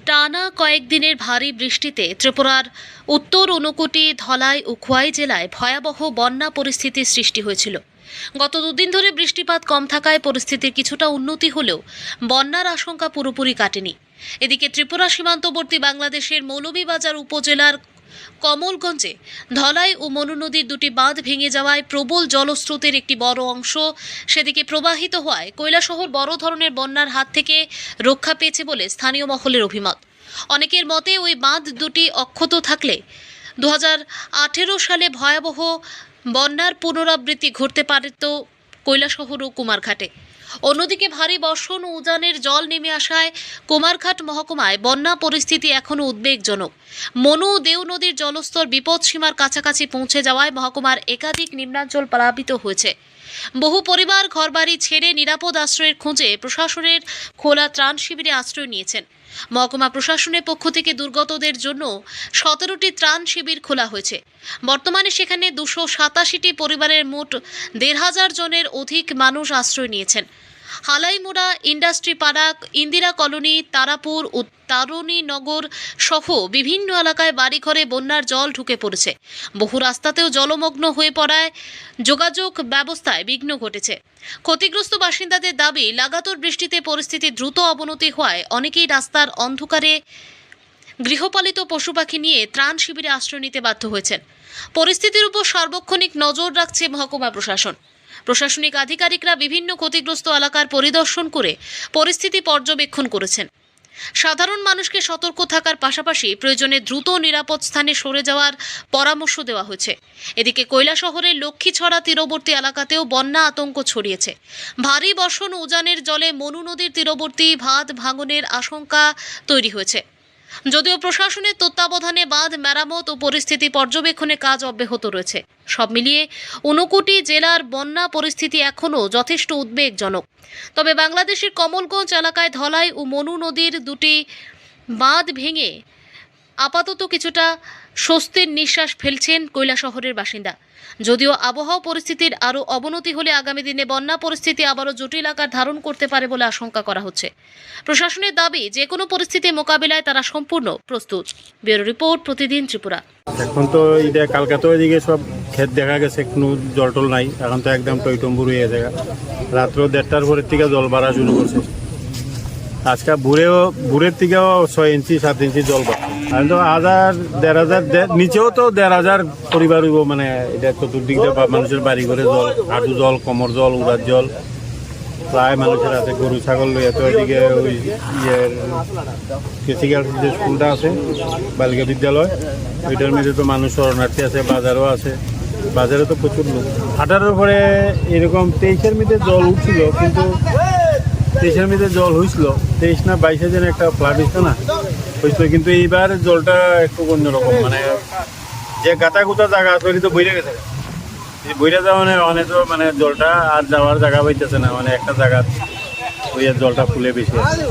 টানা কয়েকদিনের ভারী বৃষ্টিতে ত্রিপুরার উত্তর ঊনকোটি, ধলাই ও খোয়াই জেলায় ভয়াবহ বন্যা পরিস্থিতির সৃষ্টি হয়েছিল। গত দুদিন ধরে বৃষ্টিপাত কম থাকায় পরিস্থিতির কিছুটা উন্নতি হলেও বন্যার আশঙ্কা পুরোপুরি কাটেনি। এদিকে ত্রিপুরা সীমান্তবর্তী বাংলাদেশের মৌলভীবাজার উপজেলার কমলগঞ্জে ধলাই ও মনু নদীর দুটি বাঁধ ভেঙে যাওয়ায় প্রবল জলস্রোতের একটি বড় অংশ সেদিকে প্রবাহিত হওয়ায় কৈলাসহর বড় ধরনের বন্যার হাত থেকে রক্ষা পেয়েছে বলে স্থানীয় মহলের অভিমত। অনেকের মতে ওই বাঁধ দুটি অক্ষত থাকলে 2018 সালে ভয়াবহ বন্যার পুনরাবৃত্তি ঘটতে পারত কৈলাসহর ও কুমারঘাটে। অন্যদিকে ভারী বর্ষণ ও উজানের জল নেমে আসায় কুমারঘাট মহকুমায় বন্যা পরিস্থিতি এখনও উদ্বেগজনক। মনু ও দেও নদীর জলস্তর বিপদসীমার কাছাকাছি পৌঁছে যাওয়ায় মহকুমার একাধিক নিম্নাঞ্চল প্লাবিত হয়েছে। বহু পরিবার ঘরবাড়ি ছেড়ে নিরাপদ আশ্রয়ের খোঁজে প্রশাসনের খোলা ত্রাণ শিবিরে আশ্রয় নিয়েছেন। মহকুমা প্রশাসনের পক্ষ থেকে দুর্গতদের জন্য 17টি ত্রাণ শিবির খোলা হয়েছে। বর্তমানে সেখানে 287টি পরিবারের মোট 1,500 জনের অধিক মানুষ আশ্রয় নিয়েছেন। হালাইমুড়া, ইন্ডাস্ট্রি পাড়া, ইন্দিরা কলোনি, তারাপুর ও তারুণীনগর সহ বিভিন্ন এলাকায় বাড়িঘরে বন্যার জল ঢুকে পড়েছে। বহু রাস্তাতেও জলমগ্ন হয়ে পড়ায় যোগাযোগ ব্যবস্থায় বিঘ্ন ঘটেছে। ক্ষতিগ্রস্ত বাসিন্দাদের দাবি, লাগাতার বৃষ্টিতে পরিস্থিতি দ্রুত অবনতি হওয়ায় অনেকেই রাস্তার অন্ধকারে গৃহপালিত পশু পাখি নিয়ে ত্রাণ শিবিরে আশ্রয় নিতে বাধ্য হয়েছেন। পরিস্থিতির উপর সার্বক্ষণিক নজর রাখছে মহকুমা প্রশাসন। প্রশাসনিক আধিকারিকরা বিভিন্ন ক্ষতিগ্রস্ত এলাকার পরিদর্শন করে পরিস্থিতি পর্যবেক্ষণ করেছেন। সাধারণ মানুষকে সতর্ক থাকার পাশাপাশি প্রয়োজনে দ্রুত নিরাপদ স্থানে সরে যাওয়ার পরামর্শ দেওয়া হয়েছে। এদিকে কৈলাসহরের লক্ষ্মীছড়া তীরবর্তী এলাকাতেও বন্যা আতঙ্ক ছড়িয়েছে। ভারী বর্ষণ ও উজানের জলে মনু নদীর তীরবর্তী বাঁধ ভাঙনের আশঙ্কা তৈরি হয়েছে। যদিও প্রশাসনের তত্ত্বাবধানে বাঁধ মেরামত ও পরিস্থিতি পর্যবেক্ষণের কাজ অব্যাহত রয়েছে। সব মিলিয়ে ঊনকোটি জেলার বন্যা পরিস্থিতি এখনও যথেষ্ট উদ্বেগজনক। তবে বাংলাদেশের কমলগঞ্জ এলাকায় ধলাই ও মনু নদীর দুটি বাঁধ ভেঙে আপাতত কিছুটা স্বস্তির নিঃশ্বাস ফেলছেন কৈলাসহরের বাসিন্দা। যদিও আবহাওয়া পরিস্থিতির আরও অবনতি হলে আগামী দিনে বন্যা পরিস্থিতি আবারও জটিল আকার ধারণ করতে পারে বলে আশঙ্কা করা হচ্ছে। প্রশাসনের দাবি, যে কোনো পরিস্থিতি মোকাবিলায় তারা সম্পূর্ণ প্রস্তুত। ব্যুরো রিপোর্ট, প্রতিদিন ত্রিপুরা। এখন তো এটা কালকে তো এদিকে সব ক্ষেত দেখা গেছে, কোনো জলটল নাই, এখন তো একদম টইটম্বুর হয়ে গেছে। রাত্র 1:30টার পরের থেকে জল বাড়া শুরু করছে। আজকে ভোরের থেকেও 6 ইঞ্চি 7 ইঞ্চি জল বাড়ছে। এখন তো 1,000-1,500 নিচেও তো 1,500 পরিবার হইব। মানে এটা চতুর্দিক দিয়ে মানুষের বাড়ি ঘরে জল, হাঁটু জল, কোমর জল, উড়ার জল প্রায় মানুষের আছে। গরু ছাগল লইয়া তো এদিকে ওই ফিজিক্যাল যে স্কুলটা আছে, বালিকা বিদ্যালয়, ওইটার মধ্যে তো মানুষ শরণার্থী আছে, বাজারও আছে। বাজারে তো প্রচুর লোক। হাঁটার পরে এরকম 23-এর মধ্যে জল উঠছিল, কিন্তু 23-এর মধ্যে জল হয়েছিল, 23 না 22-এ যেন একটা ফ্লাড হয়েছিল না, হয়েছিল। কিন্তু এইবার জলটা একটু অন্যরকম, মানে যে গাতা গুতা জায়গা আছে তো বইরে গেছে। বইরা যাওয়া মানে অনেক মানে জলটা আর যাওয়ার জায়গা পাইতেছে না, মানে একটা জায়গা ওই জলটা ফুলে বেশি আছে।